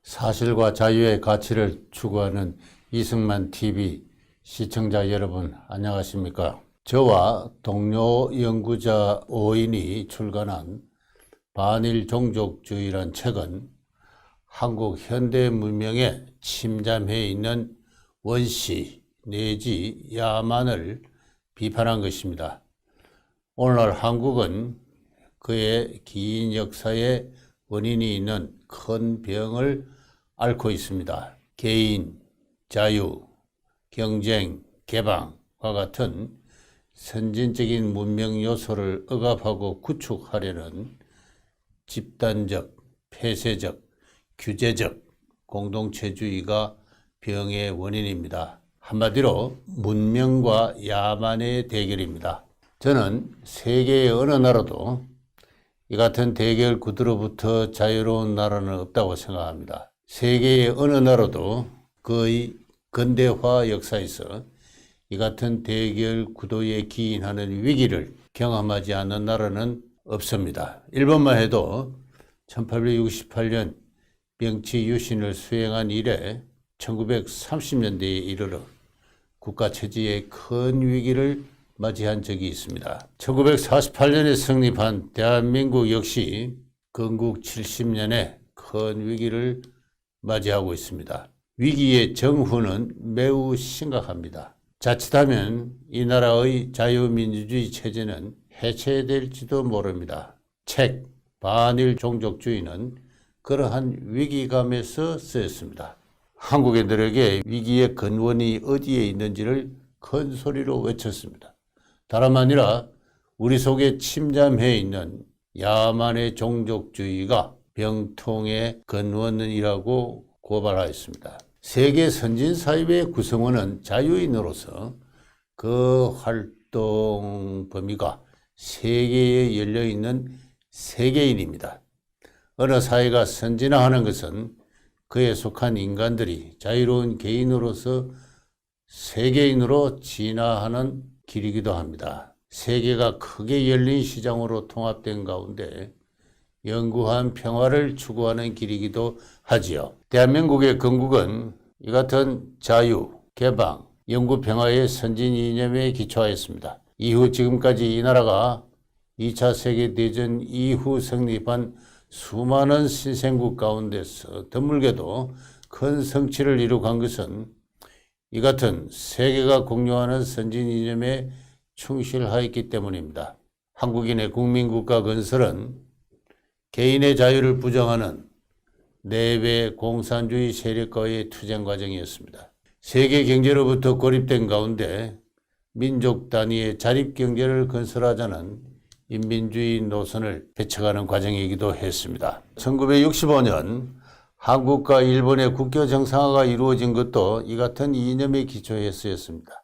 사실과 자유의 가치를 추구하는 이승만 TV 시청자 여러분 안녕하십니까? 저와 동료 연구자 5인이 출간한 반일 종족주의란 책은 한국 현대 문명에 침잠해 있는 원시 내지 야만을 비판한 것입니다. 오늘날 한국은 그의 긴 역사에 원인이 있는 큰 병을 앓고 있습니다. 개인, 자유, 경쟁, 개방과 같은 선진적인 문명 요소를 억압하고 구축하려는 집단적, 폐쇄적, 규제적 공동체주의가 병의 원인입니다. 한마디로 문명과 야만의 대결입니다. 저는 세계의 어느 나라도 이 같은 대결 구도로부터 자유로운 나라는 없다고 생각합니다. 세계의 어느 나라도 거의 근대화 역사에서 이 같은 대결 구도에 기인하는 위기를 경험하지 않는 나라는 없습니다. 일본만 해도 1868년 명치 유신을 수행한 이래 1930년대에 이르러 국가체제의 큰 위기를 맞이한 적이 있습니다. 1948년에 성립한 대한민국 역시 건국 70년에 큰 위기를 맞이하고 있습니다. 위기의 정후는 매우 심각합니다. 자칫하면 이 나라의 자유민주주의 체제는 해체될지도 모릅니다. 책 반일 종족주의는 그러한 위기감에서 쓰였습니다. 한국인들에게 위기의 근원이 어디에 있는지를 큰 소리로 외쳤습니다. 다름 아니라 우리 속에 침잠해 있는 야만의 종족주의가 병통의 근원이라고 고발하였습니다. 세계 선진사회의 구성원은 자유인으로서 그 활동 범위가 세계에 열려있는 세계인입니다. 어느 사회가 선진화하는 것은 그에 속한 인간들이 자유로운 개인으로서 세계인으로 진화하는 길이기도 합니다. 세계가 크게 열린 시장으로 통합된 가운데 영구한 평화를 추구하는 길이기도 하지요. 대한민국의 건국은 이 같은 자유, 개방, 영구 평화의 선진 이념에 기초하였습니다. 이후 지금까지 이 나라가 2차 세계대전 이후 성립한 수많은 신생국 가운데서 드물게도 큰 성취를 이루간 것은 이 같은 세계가 공유하는 선진 이념에 충실하였기 때문입니다. 한국인의 국민국가 건설은 개인의 자유를 부정하는 내외 공산주의 세력과의 투쟁 과정이었습니다. 세계 경제로부터 고립된 가운데 민족 단위의 자립경제를 건설하자는 인민주의 노선을 펼쳐가는 과정이기도 했습니다. 1965년 한국과 일본의 국교 정상화가 이루어진 것도 이 같은 이념에 기초해 쓰였습니다.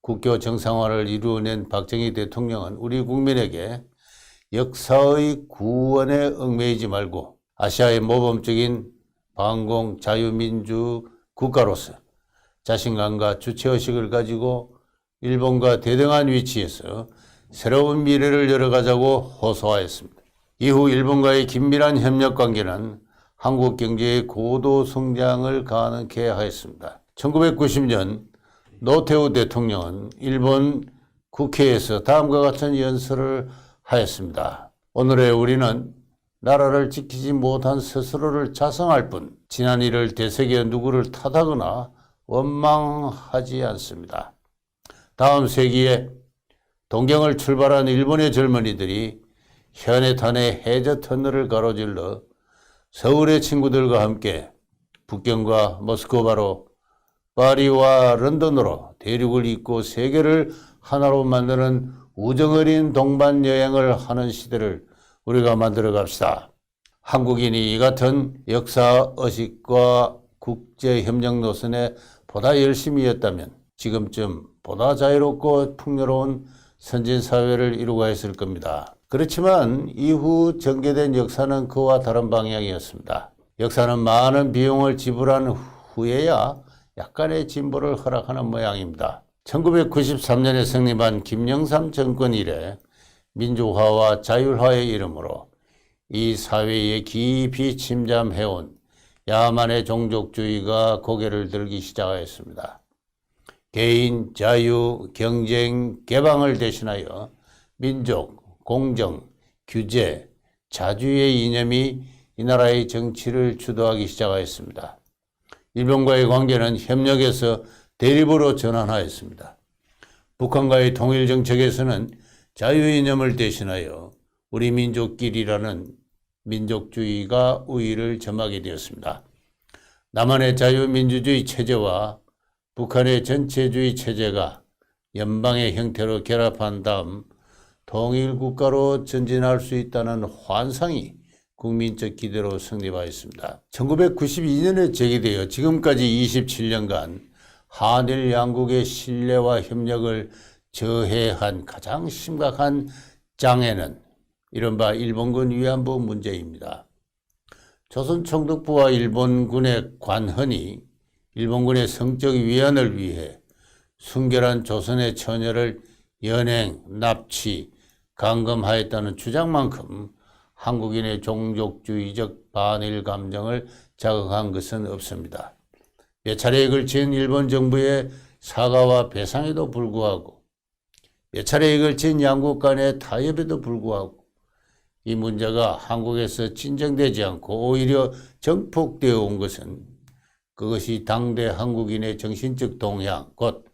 국교 정상화를 이루어낸 박정희 대통령은 우리 국민에게 역사의 구원에 얽매이지 말고 아시아의 모범적인 반공 자유민주 국가로서 자신감과 주체의식을 가지고 일본과 대등한 위치에서 새로운 미래를 열어가자고 호소하였습니다. 이후 일본과의 긴밀한 협력 관계는 한국 경제의 고도 성장을 가능케 하였습니다. 1990년 노태우 대통령은 일본 국회에서 다음과 같은 연설을 하였습니다. 오늘의 우리는 나라를 지키지 못한 스스로를 자성할 뿐 지난 일을 되새겨 누구를 탓하거나 원망하지 않습니다. 다음 세기에 동경을 출발한 일본의 젊은이들이 현해탄의 해저 터널을 가로질러 서울의 친구들과 함께 북경과 모스크바로 파리와 런던으로 대륙을 잇고 세계를 하나로 만드는 우정어린 동반 여행을 하는 시대를 우리가 만들어 갑시다. 한국인이 이 같은 역사의식과 국제협력 노선에 보다 열심히 했다면 지금쯤 보다 자유롭고 풍요로운 선진사회를 이루고있을 겁니다. 그렇지만 이후 전개된 역사는 그와 다른 방향이었습니다. 역사는 많은 비용을 지불한 후에야 약간의 진보를 허락하는 모양입니다. 1993년에 성립한 김영삼 정권 이래 민주화와 자율화의 이름으로 이 사회에 깊이 침잠해온 야만의 종족주의가 고개를 들기 시작하였습니다. 개인, 자유, 경쟁, 개방을 대신하여 민족, 공정, 규제, 자주의 이념이 이 나라의 정치를 주도하기 시작하였습니다. 일본과의 관계는 협력에서 대립으로 전환하였습니다. 북한과의 통일 정책에서는 자유 이념을 대신하여 우리 민족끼리라는 민족주의가 우위를 점하게 되었습니다. 남한의 자유민주주의 체제와 북한의 전체주의 체제가 연방의 형태로 결합한 다음 통일국가로 전진할 수 있다는 환상이 국민적 기대로 성립하였습니다. 1992년에 제기되어 지금까지 27년간 한일 양국의 신뢰와 협력을 저해한 가장 심각한 장애는 이른바 일본군 위안부 문제입니다. 조선 총독부와 일본군의 관헌이 일본군의 성적 위안을 위해 순결한 조선의 처녀를 연행, 납치, 감금하였다는 주장만큼 한국인의 종족주의적 반일 감정을 자극한 것은 없습니다. 몇 차례에 걸친 일본 정부의 사과와 배상에도 불구하고 몇 차례에 걸친 양국 간의 타협에도 불구하고 이 문제가 한국에서 진정되지 않고 오히려 정폭되어 온 것은 그것이 당대 한국인의 정신적 동향, 곧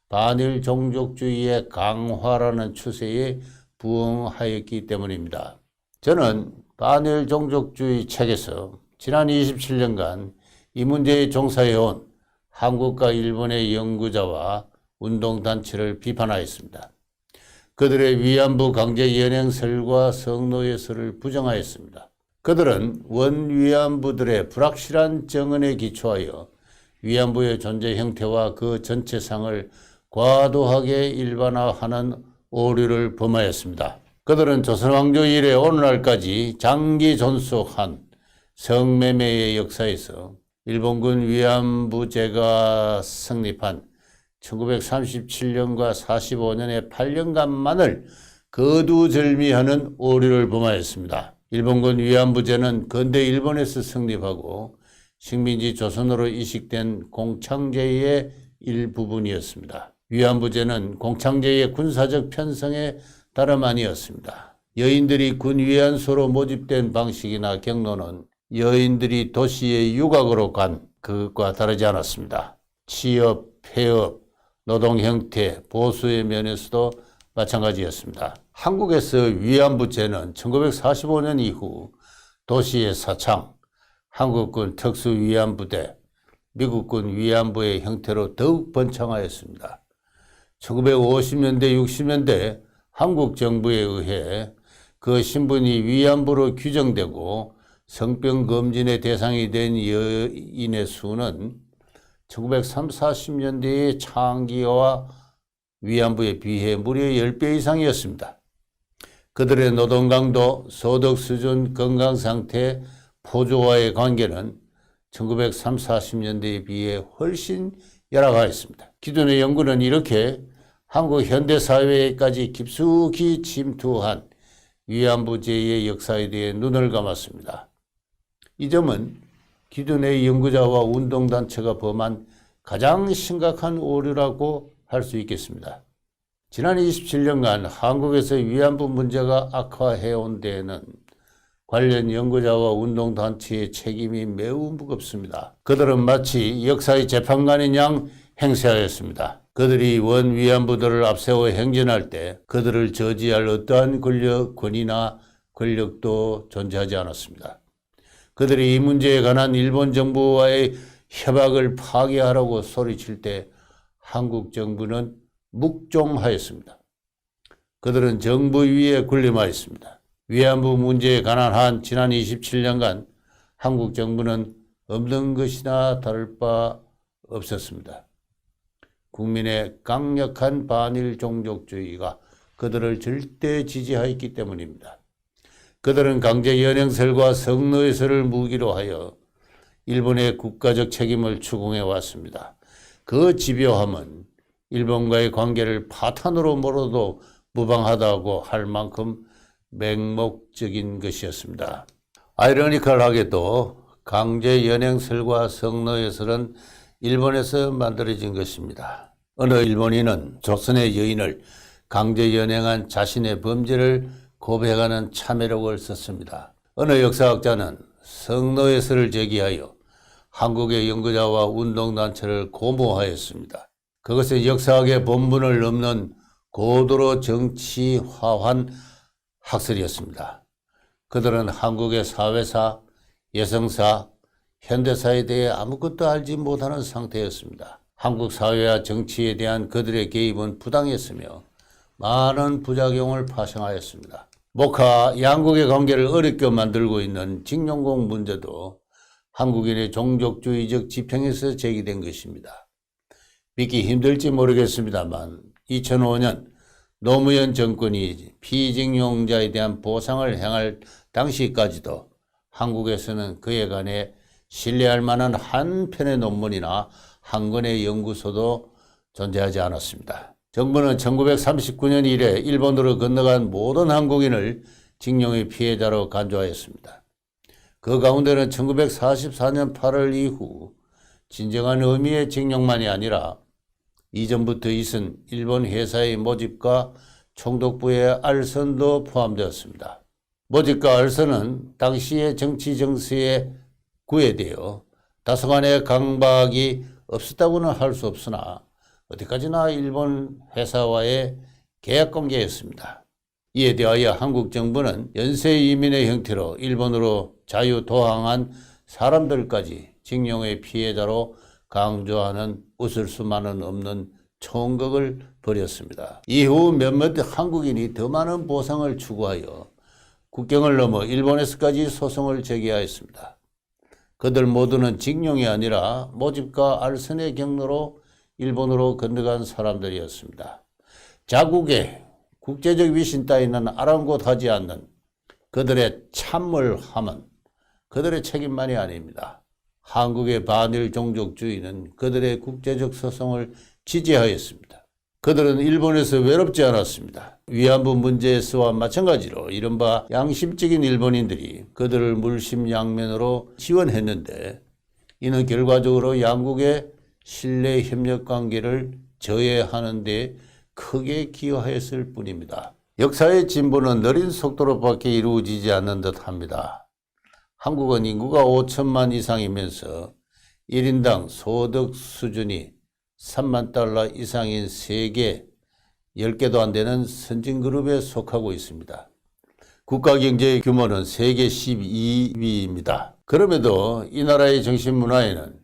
반일 종족주의의 강화라는 추세에 부응하였기 때문입니다. 저는 반일 종족주의 책에서 지난 27년간 이 문제에 종사해온 한국과 일본의 연구자와 운동단체를 비판하였습니다. 그들의 위안부 강제 연행설과 성노예설을 부정하였습니다. 그들은 원위안부들의 불확실한 정언에 기초하여 위안부의 존재 형태와 그 전체상을 과도하게 일반화하는 오류를 범하였습니다. 그들은 조선왕조 이래 오늘날까지 장기 존속한 성매매의 역사에서 일본군 위안부제가 성립한 1937년과 45년의 8년간만을 거두절미하는 오류를 범하였습니다. 일본군 위안부제는 근대 일본에서 성립하고 식민지 조선으로 이식된 공창제의 일부분이었습니다. 위안부제는 공창제의 군사적 편성에 다름 아니었습니다. 여인들이 군 위안소로 모집된 방식이나 경로는 여인들이 도시에 유학으로 간 그것과 다르지 않았습니다. 취업, 폐업, 노동 형태, 보수의 면에서도 마찬가지였습니다. 한국에서 위안부제는 1945년 이후 도시의 사창, 한국군 특수위안부대, 미국군 위안부의 형태로 더욱 번창하였습니다. 1950년대, 60년대 한국 정부에 의해 그 신분이 위안부로 규정되고 성병 검진의 대상이 된 여인의 수는 1930, 40년대의 창기와 위안부에 비해 무려 10배 이상이었습니다. 그들의 노동 강도, 소득 수준, 건강 상태, 포조와의 관계는 1930, 40년대에 비해 훨씬 열악하였습니다. 기존의 연구는 이렇게 한국 현대사회까지 깊숙이 침투한 위안부제의 역사에 대해 눈을 감았습니다. 이 점은 기존의 연구자와 운동단체가 범한 가장 심각한 오류라고 할 수 있겠습니다. 지난 27년간 한국에서 위안부 문제가 악화해온 데에는 관련 연구자와 운동단체의 책임이 매우 무겁습니다. 그들은 마치 역사의 재판관인 양 행세하였습니다. 그들이 원 위안부들을 앞세워 행진할 때 그들을 저지할 어떠한 권위나 권력도 존재하지 않았습니다. 그들이 이 문제에 관한 일본 정부와의 협약을 파기하라고 소리칠 때 한국 정부는 묵종하였습니다. 그들은 정부 위에 군림하였습니다. 위안부 문제에 관한 한 지난 27년간 한국 정부는 없는 것이나 다를 바 없었습니다. 국민의 강력한 반일 종족주의가 그들을 절대 지지하였기 때문입니다. 그들은 강제 연행설과 성노예설을 무기로 하여 일본의 국가적 책임을 추궁해 왔습니다. 그 집요함은 일본과의 관계를 파탄으로 몰아도 무방하다고 할 만큼 맹목적인 것이었습니다. 아이러니컬하게도 강제 연행설과 성노예설은 일본에서 만들어진 것입니다. 어느 일본인은 조선의 여인을 강제 연행한 자신의 범죄를 고백하는 참회록을 썼습니다. 어느 역사학자는 성노예설을 제기하여 한국의 연구자와 운동단체를 고모하였습니다. 그것은 역사학의 본분을 넘는 고도로 정치화한 학설이었습니다. 그들은 한국의 사회사, 여성사, 현대사에 대해 아무것도 알지 못하는 상태였습니다. 한국 사회와 정치에 대한 그들의 개입은 부당했으며 많은 부작용을 파생하였습니다. 목하 양국의 관계를 어렵게 만들고 있는 징용공 문제도 한국인의 종족주의적 지평에서 제기된 것입니다. 믿기 힘들지 모르겠습니다만 2005년 노무현 정권이 피징용자에 대한 보상을 행할 당시까지도 한국에서는 그에 관해 신뢰할 만한 한 편의 논문이나 한 권의 연구소도 존재하지 않았습니다. 정부는 1939년 이래 일본으로 건너간 모든 한국인을 징용의 피해자로 간주하였습니다. 그 가운데는 1944년 8월 이후 진정한 의미의 징용만이 아니라 이전부터 있은 일본 회사의 모집과 총독부의 알선도 포함되었습니다. 모집과 알선은 당시의 정치 정세에 구애되어 다소간의 강박이 없었다고는 할 수 없으나 어디까지나 일본 회사와의 계약관계였습니다. 이에 대하여 한국 정부는 연쇄 이민의 형태로 일본으로 자유도항한 사람들까지 징용의 피해자로 강조하는 웃을 수만은 없는 총극을 벌였습니다. 이후 몇몇 한국인이 더 많은 보상을 추구하여 국경을 넘어 일본에서까지 소송을 제기하였습니다. 그들 모두는 징용이 아니라 모집과 알선의 경로로 일본으로 건너간 사람들이었습니다. 자국의 국제적 위신 따위는 아랑곳하지 않는 그들의 참물함은 그들의 책임만이 아닙니다. 한국의 반일 종족주의는 그들의 국제적 소송을 지지하였습니다. 그들은 일본에서 외롭지 않았습니다. 위안부 문제에서와 마찬가지로 이른바 양심적인 일본인들이 그들을 물심양면으로 지원했는데 이는 결과적으로 양국의 신뢰 협력 관계를 저해하는 데 크게 기여하였을 뿐입니다. 역사의 진보는 느린 속도로밖에 이루어지지 않는 듯합니다. 한국은 인구가 5천만 이상이면서 1인당 소득 수준이 3만 달러 이상인 세계 10개도 안 되는 선진그룹에 속하고 있습니다. 국가경제 규모는 세계 12위입니다. 그럼에도 이 나라의 정신문화에는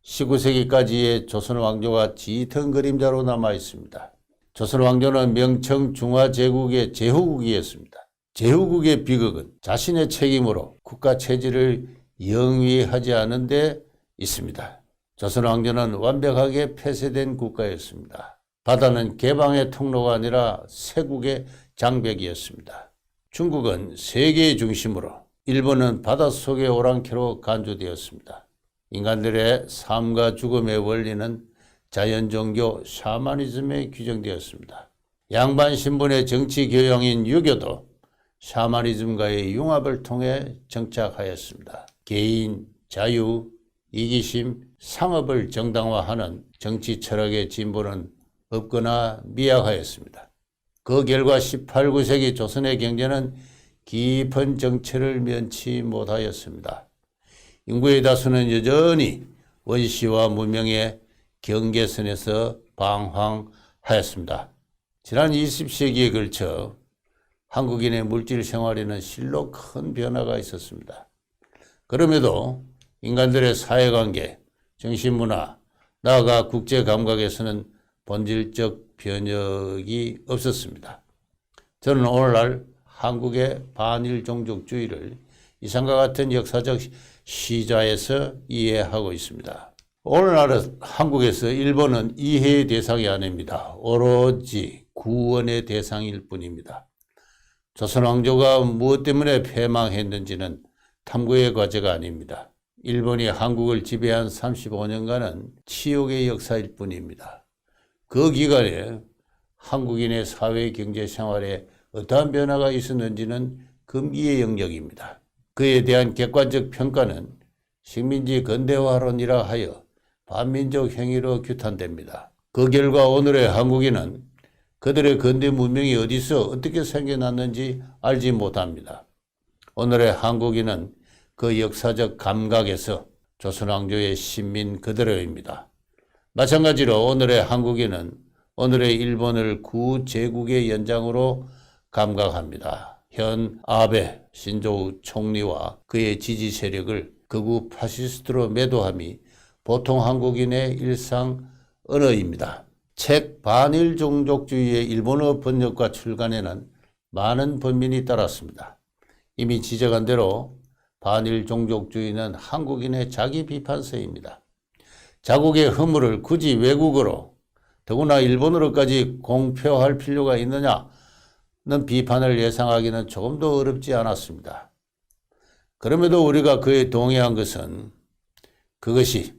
19세기까지의 조선 왕조가 짙은 그림자로 남아 있습니다. 조선 왕조는 명청 중화제국의 제후국이었습니다. 제후국의 비극은 자신의 책임으로 국가 체질을 영위하지 않은 데 있습니다. 조선 왕조는 완벽하게 폐쇄된 국가였습니다. 바다는 개방의 통로가 아니라 세국의 장벽이었습니다. 중국은 세계의 중심으로, 일본은 바닷속의 오랑캐로 간주되었습니다. 인간들의 삶과 죽음의 원리는 자연종교 샤머니즘에 규정되었습니다. 양반 신분의 정치 교양인 유교도 샤머니즘과의 융합을 통해 정착하였습니다. 개인, 자유, 이기심, 상업을 정당화하는 정치 철학의 진보는 없거나 미약하였습니다. 그 결과 18, 19세기 조선의 경제는 깊은 정체를 면치 못하였습니다. 인구의 다수는 여전히 원시와 문명의 경계선에서 방황하였습니다. 지난 20세기에 걸쳐 한국인의 물질 생활에는 실로 큰 변화가 있었습니다. 그럼에도 인간들의 사회관계, 정신문화, 나아가 국제감각에서는 본질적 변혁이 없었습니다. 저는 오늘날 한국의 반일 종족주의를 이상과 같은 역사적 시자에서 이해하고 있습니다. 오늘날 한국에서 일본은 이해의 대상이 아닙니다. 오로지 구원의 대상일 뿐입니다. 조선 왕조가 무엇 때문에 패망했는지는 탐구의 과제가 아닙니다. 일본이 한국을 지배한 35년간은 치욕의 역사일 뿐입니다. 그 기간에 한국인의 사회 경제 생활에 어떠한 변화가 있었는지는 금기의 영역입니다. 그에 대한 객관적 평가는 식민지 근대화론이라 하여 반민족 행위로 규탄됩니다. 그 결과 오늘의 한국인은 그들의 근대 문명이 어디서 어떻게 생겨났는지 알지 못합니다. 오늘의 한국인은 그 역사적 감각에서 조선왕조의 신민 그대로입니다. 마찬가지로 오늘의 한국인은 오늘의 일본을 구제국의 연장으로 감각합니다. 현 아베 신조우 총리와 그의 지지 세력을 극우 파시스트로 매도함이 보통 한국인의 일상 언어입니다. 책 반일 종족주의의 일본어 번역과 출간에는 많은 번민이 따랐습니다. 이미 지적한 대로 반일 종족주의는 한국인의 자기 비판서입니다. 자국의 허물을 굳이 외국어로 더구나 일본어로까지 공표할 필요가 있느냐는 비판을 예상하기는 조금도 어렵지 않았습니다. 그럼에도 우리가 그에 동의한 것은 그것이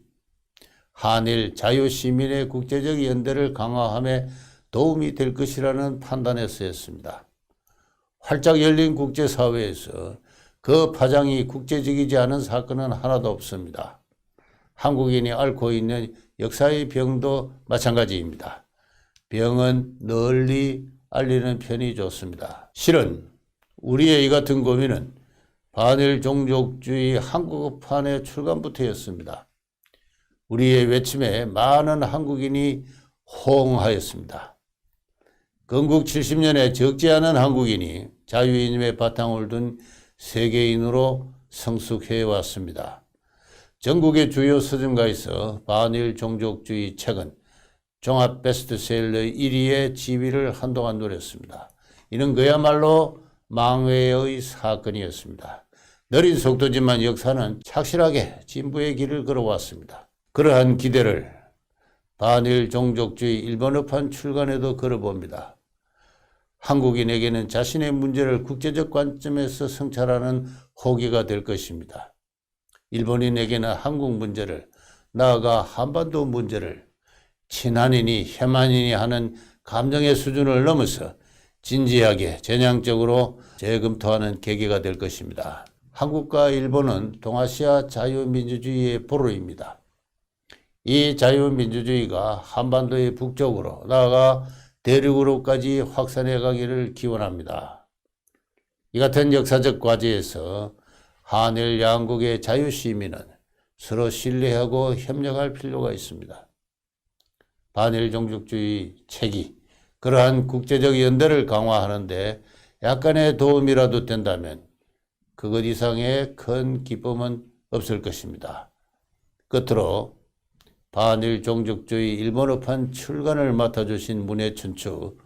한일 자유시민의 국제적 연대를 강화함에 도움이 될 것이라는 판단에서였습니다. 활짝 열린 국제사회에서 그 파장이 국제적이지 않은 사건은 하나도 없습니다. 한국인이 앓고 있는 역사의 병도 마찬가지입니다. 병은 널리 알리는 편이 좋습니다. 실은 우리의 이 같은 고민은 반일 종족주의 한국어판의 출간부터였습니다. 우리의 외침에 많은 한국인이 호응하였습니다. 건국 70년에 적지 않은 한국인이 자유이념의 바탕을 둔 세계인으로 성숙해 왔습니다. 전국의 주요 서점가에서 반일 종족주의 책은 종합 베스트셀러 1위의 지위를 한동안 누렸습니다. 이는 그야말로 망회의 사건이었습니다. 느린 속도지만 역사는 착실하게 진보의 길을 걸어왔습니다. 그러한 기대를 반일 종족주의 일본어판 출간에도 걸어봅니다. 한국인에게는 자신의 문제를 국제적 관점에서 성찰하는 호기가 될 것입니다. 일본인에게는 한국 문제를, 나아가 한반도 문제를 친한이니 혐한이니 하는 감정의 수준을 넘어서 진지하게 전향적으로 재검토하는 계기가 될 것입니다. 한국과 일본은 동아시아 자유민주주의의 보루입니다. 이 자유민주주의가 한반도의 북쪽으로 나아가 대륙으로까지 확산해 가기를 기원합니다. 이 같은 역사적 과제에서 한일 양국의 자유시민은 서로 신뢰하고 협력할 필요가 있습니다. 반일 종족주의 책이 그러한 국제적 연대를 강화하는 데 약간의 도움이라도 된다면 그것 이상의 큰 기쁨은 없을 것입니다. 끝으로 반일 종족주의 일본어판 출간을 맡아주신 문해춘추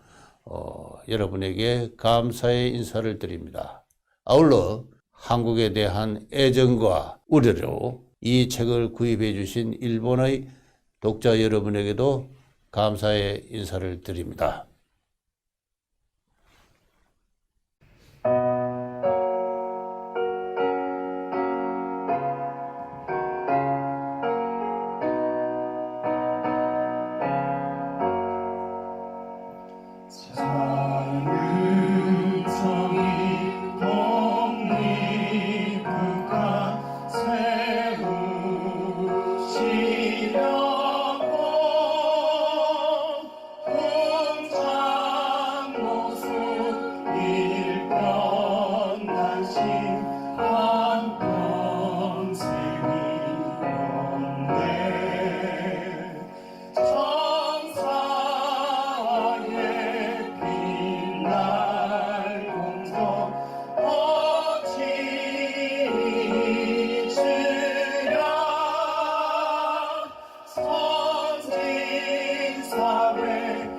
여러분에게 감사의 인사를 드립니다. 아울러 한국에 대한 애정과 우려로 이 책을 구입해 주신 일본의 독자 여러분에게도 감사의 인사를 드립니다. 선진 사회